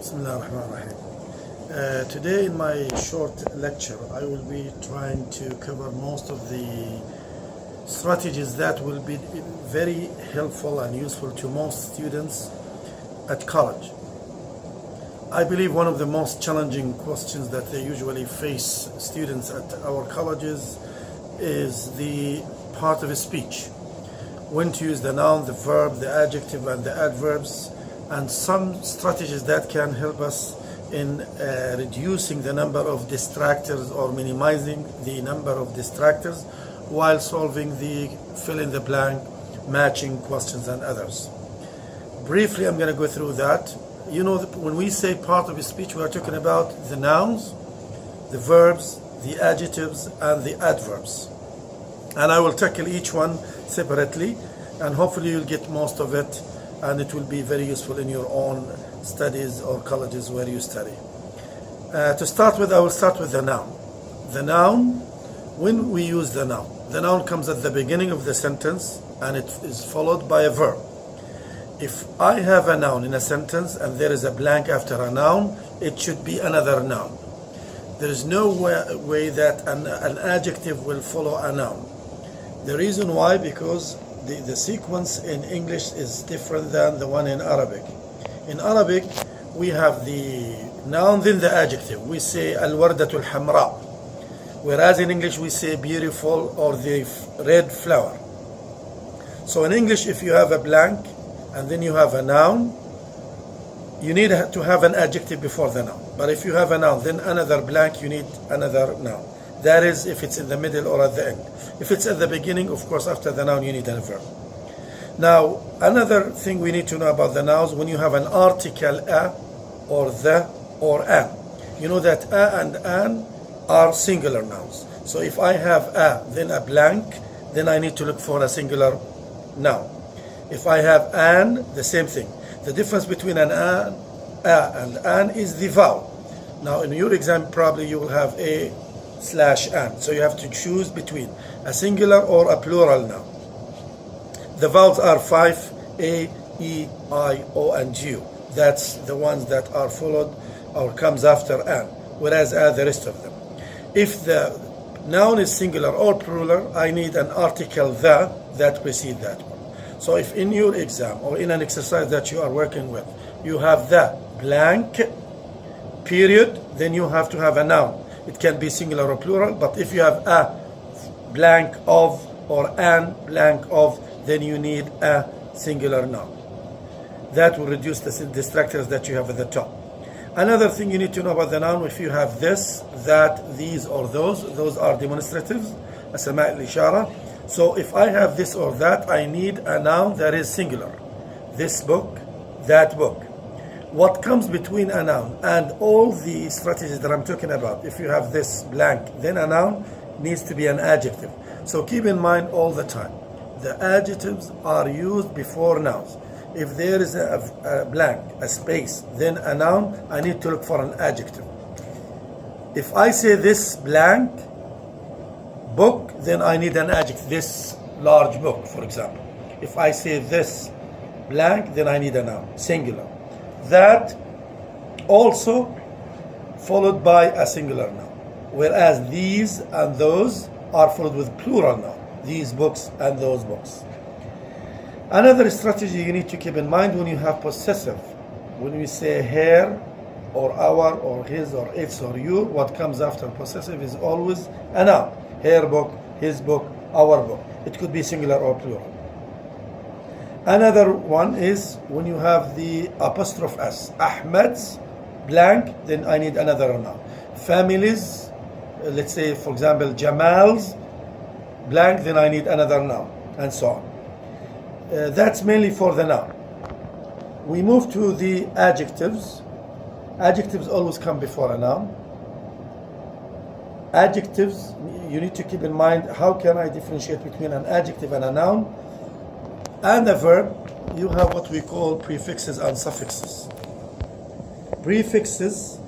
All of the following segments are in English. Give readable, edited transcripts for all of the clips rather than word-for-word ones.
Bismillah ar-Rahman ar-Rahim. Today in my short lecture I will be trying to cover most of the strategies that will be very helpful and useful to most students at college. I believe one of the most challenging questions that they usually face students at our colleges is the part of a speech. When to use the noun, the verb, the adjective and the adverbs, and some strategies that can help us in reducing the number of distractors or minimizing the number of distractors while solving the fill in the blank, matching questions and others. Briefly, I'm going to go through that. You know, when we say part of a speech, we are talking about the nouns, the verbs, the adjectives and the adverbs. And I will tackle each one separately, and hopefully you'll get most of it, and it will be very useful in your own studies or colleges where you study. To start with, I will start with the noun. The noun, when we use the noun comes at the beginning of the sentence and it is followed by a verb. If I have a noun in a sentence and there is a blank after a noun, it should be another noun. There is no way that an adjective will follow a noun. The reason why, because the sequence in English is different than the one in Arabic. In Arabic, we have the noun, then the adjective. We say al-wardatul hamra. Whereas in English, we say beautiful or the red flower. So in English, if you have a blank and then you have a noun, you need to have an adjective before the noun. But if you have a noun, then another blank, you need another noun. That is if it's in the middle or at the end. If it's at the beginning, of course, after the noun, you need a verb. Now, another thing we need to know about the nouns, when you have an article a or the or an, you know that a and an are singular nouns. So if I have a, then a blank, then I need to look for a singular noun. If I have an, the same thing. The difference between an a and an is the vowel. Now, in your exam, probably you will have a/an. So you have to choose between a singular or a plural noun. The vowels are 5, A, E, I, O, and U. That's the ones that are followed or comes after an, whereas the rest of them. If the noun is singular or plural, I need an article the that precedes that one. So if in your exam or in an exercise that you are working with, you have the blank, period, then you have to have a noun. It can be singular or plural, but if you have a blank of or an blank of, then you need a singular noun. That will reduce the distractors that you have at the top. Another thing you need to know about the noun, if you have this, that, these, or those are demonstratives, asma' al-ishara. So if I have this or that, I need a noun that is singular. This book, that book. What comes between a noun and all the strategies that I'm talking about, if you have this blank, then a noun needs to be an adjective. So keep in mind all the time, the adjectives are used before nouns. If there is a blank, a space, then a noun, I need to look for an adjective. If I say this blank book, then I need an adjective. This large book, for example. If I say this blank, then I need a noun, singular. That also followed by a singular noun, whereas these and those are followed with plural noun, these books and those books. Another strategy you need to keep in mind when you have possessive, when we say her or our or his or its or your, what comes after possessive is always a noun. Her book, his book, our book. It could be singular or plural. Another one is when you have the apostrophe s. Ahmed's blank, then I need another noun. Families, let's say for example Jamal's blank, then I need another noun, and so on. That's mainly for the noun. We move to the adjectives. Adjectives always come before a noun. Adjectives, you need to keep in mind, how can I differentiate between an adjective and a noun? And a verb, you have what we call prefixes and suffixes. Prefixes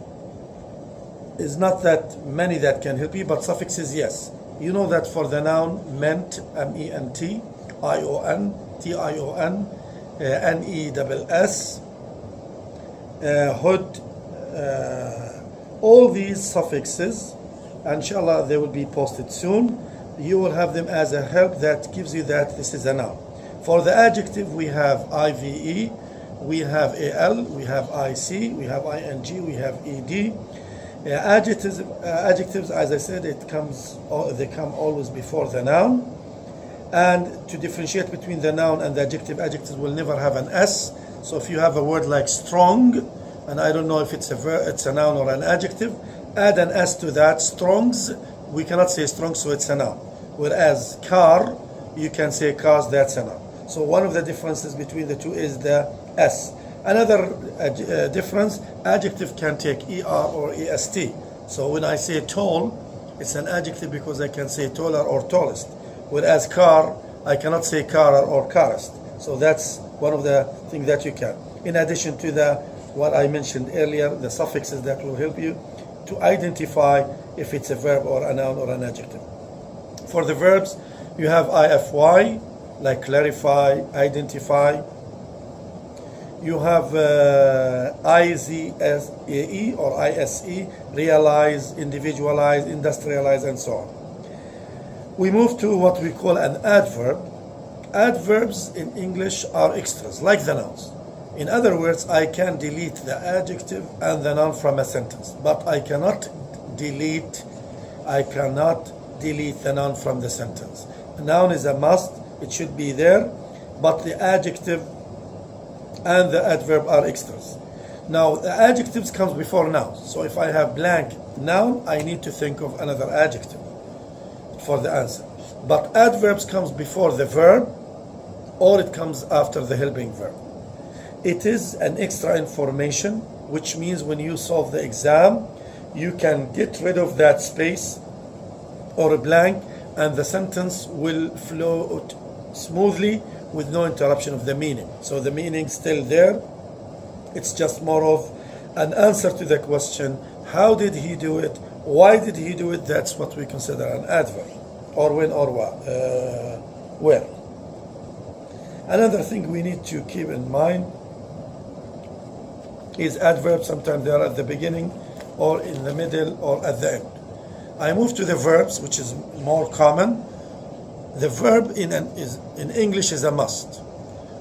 is not that many that can help you, but suffixes, yes. You know that for the noun, ment, M-E-N-T, I-O-N, T-I-O-N, N-E-S-S, hood, all these suffixes, inshallah they will be posted soon. You will have them as a help that gives you that this is a noun. For the adjective, we have IVE, we have AL, we have IC, we have ING, we have ED. Adjectives, as I said, they come always before the noun. And to differentiate between the noun and the adjective, adjectives will never have an S. So if you have a word like strong, and I don't know if it's a noun or an adjective, add an S to that. Strongs, we cannot say strong, so it's a noun. Whereas car, you can say cars, that's a noun. So one of the differences between the two is the S. Another difference, adjective can take ER or EST. So when I say tall, it's an adjective because I can say taller or tallest. Whereas car, I cannot say carer or carist. So that's one of the things that you can. In addition to what I mentioned earlier, the suffixes that will help you to identify if it's a verb or a noun or an adjective. For the verbs, you have IFY, like clarify, identify. You have IZSAE or ISE, realize, individualize, industrialize, and so on. We move to what we call an adverb. Adverbs in English are extras, like the nouns. In other words, I can delete the adjective and the noun from a sentence, but I cannot delete the noun from the sentence. A noun is a must, it should be there, but the adjective and the adverb are extras. Now, the adjectives comes before nouns. So if I have blank noun, I need to think of another adjective for the answer. But adverbs comes before the verb, or it comes after the helping verb. It is an extra information, which means when you solve the exam, you can get rid of that space or a blank, and the sentence will flow smoothly with no interruption of the meaning. So the meaning's still there. It's just more of an answer to the question, how did he do it? Why did he do it? That's what we consider an adverb, or when or where. Another thing we need to keep in mind is adverbs. Sometimes they are at the beginning or in the middle or at the end. I move to the verbs, which is more common. The verb in English is a must.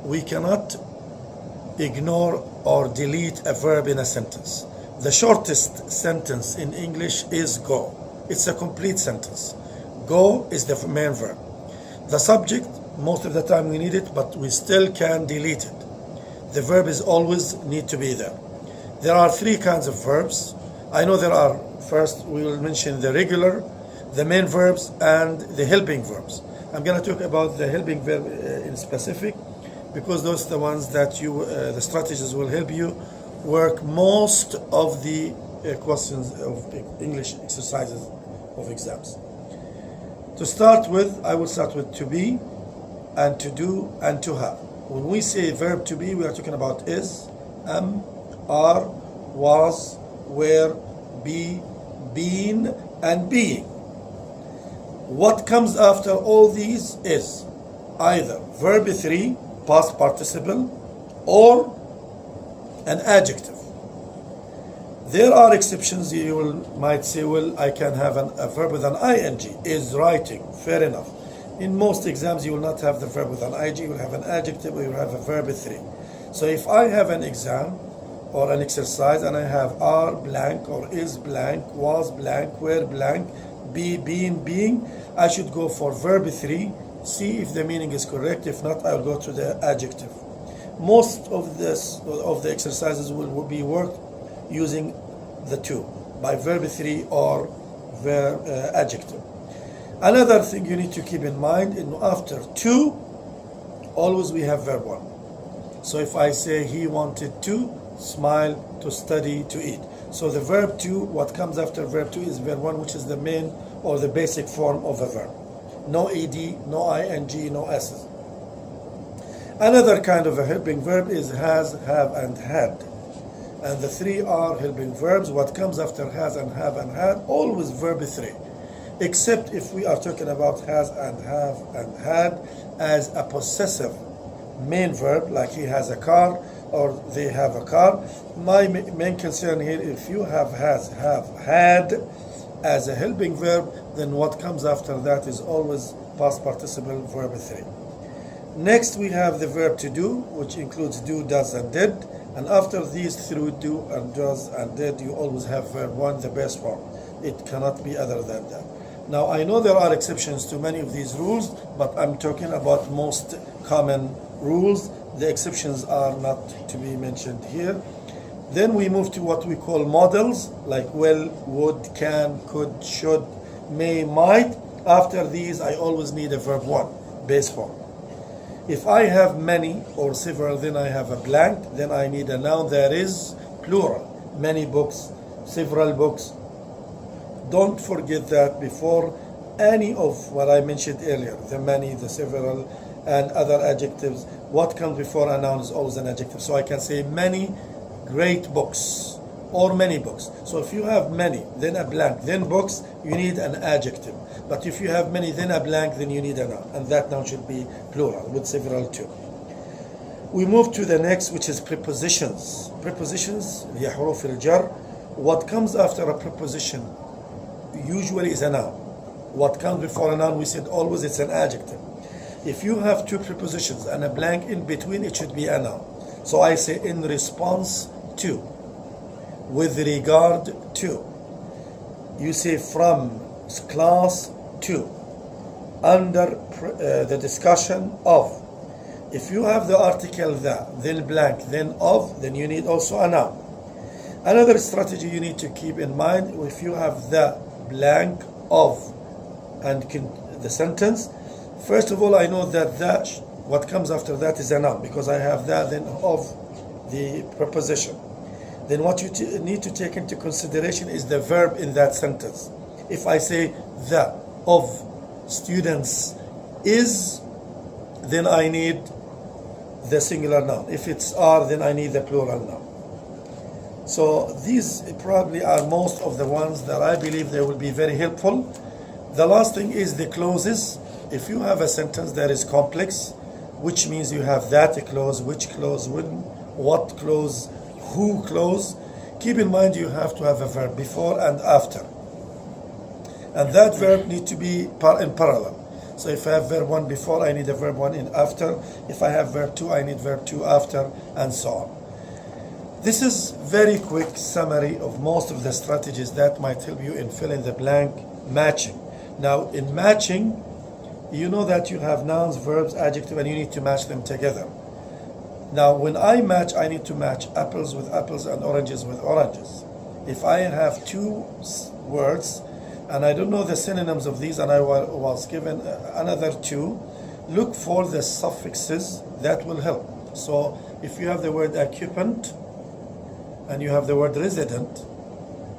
We cannot ignore or delete a verb in a sentence. The shortest sentence in English is go. It's a complete sentence. Go is the main verb. The subject, most of the time we need it, but we still can delete it. The verb is always need to be there. There are three kinds of verbs. I know there are, first we will mention the regular, the main verbs, and the helping verbs. I'm going to talk about the helping verb in specific, because those are the ones that the strategies will help you work most of the questions of English exercises of exams. To start with, I will start with to be, and to do, and to have. When we say verb to be, we are talking about is, am, are, was, were, be, been, and being. What comes after all these is either verb 3, past participle, or an adjective. There are exceptions. You might say, well, I can have a verb with an ing, is writing. Fair enough. In most exams, you will not have the verb with an ing, you will have an adjective, or you will have a verb 3. So if I have an exam or an exercise and I have are blank, or is blank, was blank, were blank, be, been, being, I should go for verb 3, see if the meaning is correct. If not, I'll go to the adjective. Most of the exercises will be worked using the two, by verb 3 or verb adjective. Another thing you need to keep in mind, after to, always we have verb 1. So if I say he wanted to smile, to study, to eat. So the verb to, what comes after verb 2 is verb 1, which is the main or the basic form of a verb. No ed, no ing, no s's. Another kind of a helping verb is has, have, and had. And the three are helping verbs. What comes after has and have and had, always verb 3. Except if we are talking about has and have and had as a possessive main verb, like he has a car, or they have a car. My main concern here, if you have had as a helping verb, then what comes after that is always past participle verb 3. Next we have the verb to do, which includes do, does, and did. And after these through do and does and did, you always have verb 1, the base form. It cannot be other than that. Now I know there are exceptions to many of these rules, but I'm talking about most common rules. The exceptions are not to be mentioned here. Then we move to what we call models, like will, would, can, could, should, may, might. After these, I always need a verb 1, base form. If I have many or several, then I have a blank. Then I need a noun that is plural. Many books, several books. Don't forget that before any of what I mentioned earlier, the many, the several, and other adjectives, what comes before a noun is always an adjective. So I can say many great books or many books. So if you have many, then a blank, then books, you need an adjective. But if you have many, then a blank, then you need a noun. And that noun should be plural with several too. We move to the next, which is prepositions. Prepositions, هي حروف الجر. What comes after a preposition usually is a noun. What comes before a noun, we said always it's an adjective. If you have two prepositions and a blank in between, it should be a noun. So I say in response to, with regard to. You say from class to, under the discussion of. If you have the article the, then blank, then of, then you need also a noun. Another strategy you need to keep in mind, if you have the blank of and the sentence, first of all, I know that that what comes after that is a noun because I have that then of the preposition. Then what you need to take into consideration is the verb in that sentence. If I say the of students is, then I need the singular noun. If it's are, then I need the plural noun. So these probably are most of the ones that I believe they will be very helpful. The last thing is the clauses. If you have a sentence that is complex, which means you have that clause, which clause, when, what clause, who clause, keep in mind you have to have a verb before and after. And that verb needs to be in parallel. So if I have verb 1 before, I need a verb 1 in after. If I have verb 2, I need verb 2 after, and so on. This is very quick summary of most of the strategies that might help you in fill in the blank matching. Now in matching, you know that you have nouns, verbs, adjective, and you need to match them together. Now when I match, I need to match apples with apples and oranges with oranges. If I have two words and I don't know the synonyms of these and I was given another two, look for the suffixes that will help. So if you have the word occupant and you have the word resident,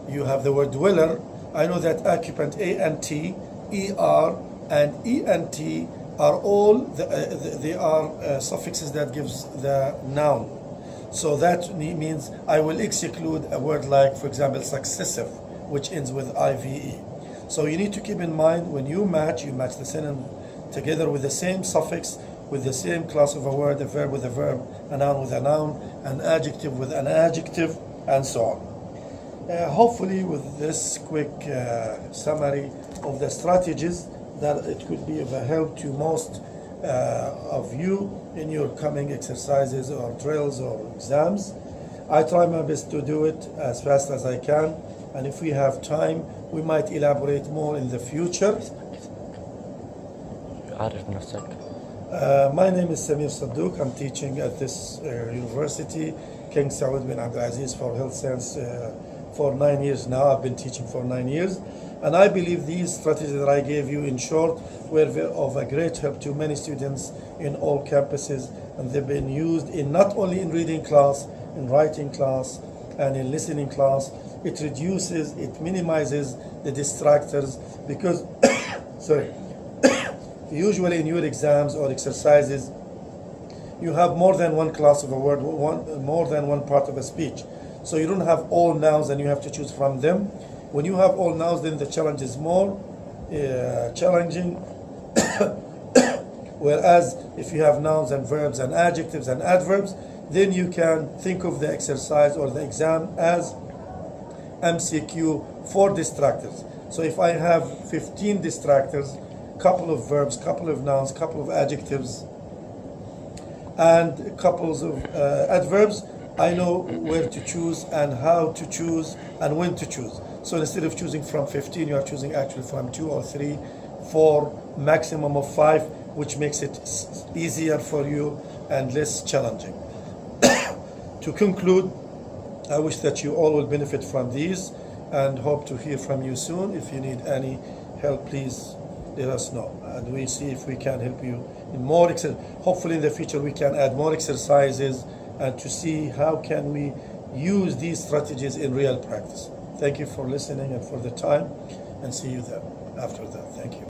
you have the word dweller, I know that occupant, A-N-T, E-R, and E-N-T are all, they are suffixes that gives the noun. So that means I will exclude a word like, for example, successive, which ends with I-V-E. So you need to keep in mind when you match the synonym together with the same suffix, with the same class of a word, a verb with a verb, a noun with a noun, an adjective with an adjective, and so on. Hopefully with this quick summary of the strategies, that it could be of a help to most of you in your coming exercises or drills or exams. I try my best to do it as fast as I can, and if we have time, we might elaborate more in the future. My name is Samir Saddouk. I'm teaching at this university, King Saud bin Abdulaziz, for health science for 9 years now. I've been teaching for 9 years. And I believe these strategies that I gave you in short were of a great help to many students in all campuses. And they've been used in not only in reading class, in writing class, and in listening class. It reduces, it minimizes the distractors because, sorry, usually in your exams or exercises, you have more than one class of a word, more than one part of a speech. So you don't have all nouns and you have to choose from them. When you have all nouns, then the challenge is more challenging. Whereas if you have nouns and verbs and adjectives and adverbs, then you can think of the exercise or the exam as MCQ for distractors. So if I have 15 distractors, couple of verbs, couple of nouns, couple of adjectives, and couples of adverbs, I know where to choose and how to choose and when to choose. So instead of choosing from 15, you are choosing actually from 2 or 3, 4, maximum of 5, which makes it easier for you and less challenging. To conclude, I wish that you all will benefit from these and hope to hear from you soon. If you need any help, please let us know, and we see if we can help you in more hopefully in the future we can add more exercises and to see how can we use these strategies in real practice. Thank you for listening and for the time, and see you there after that. Thank you.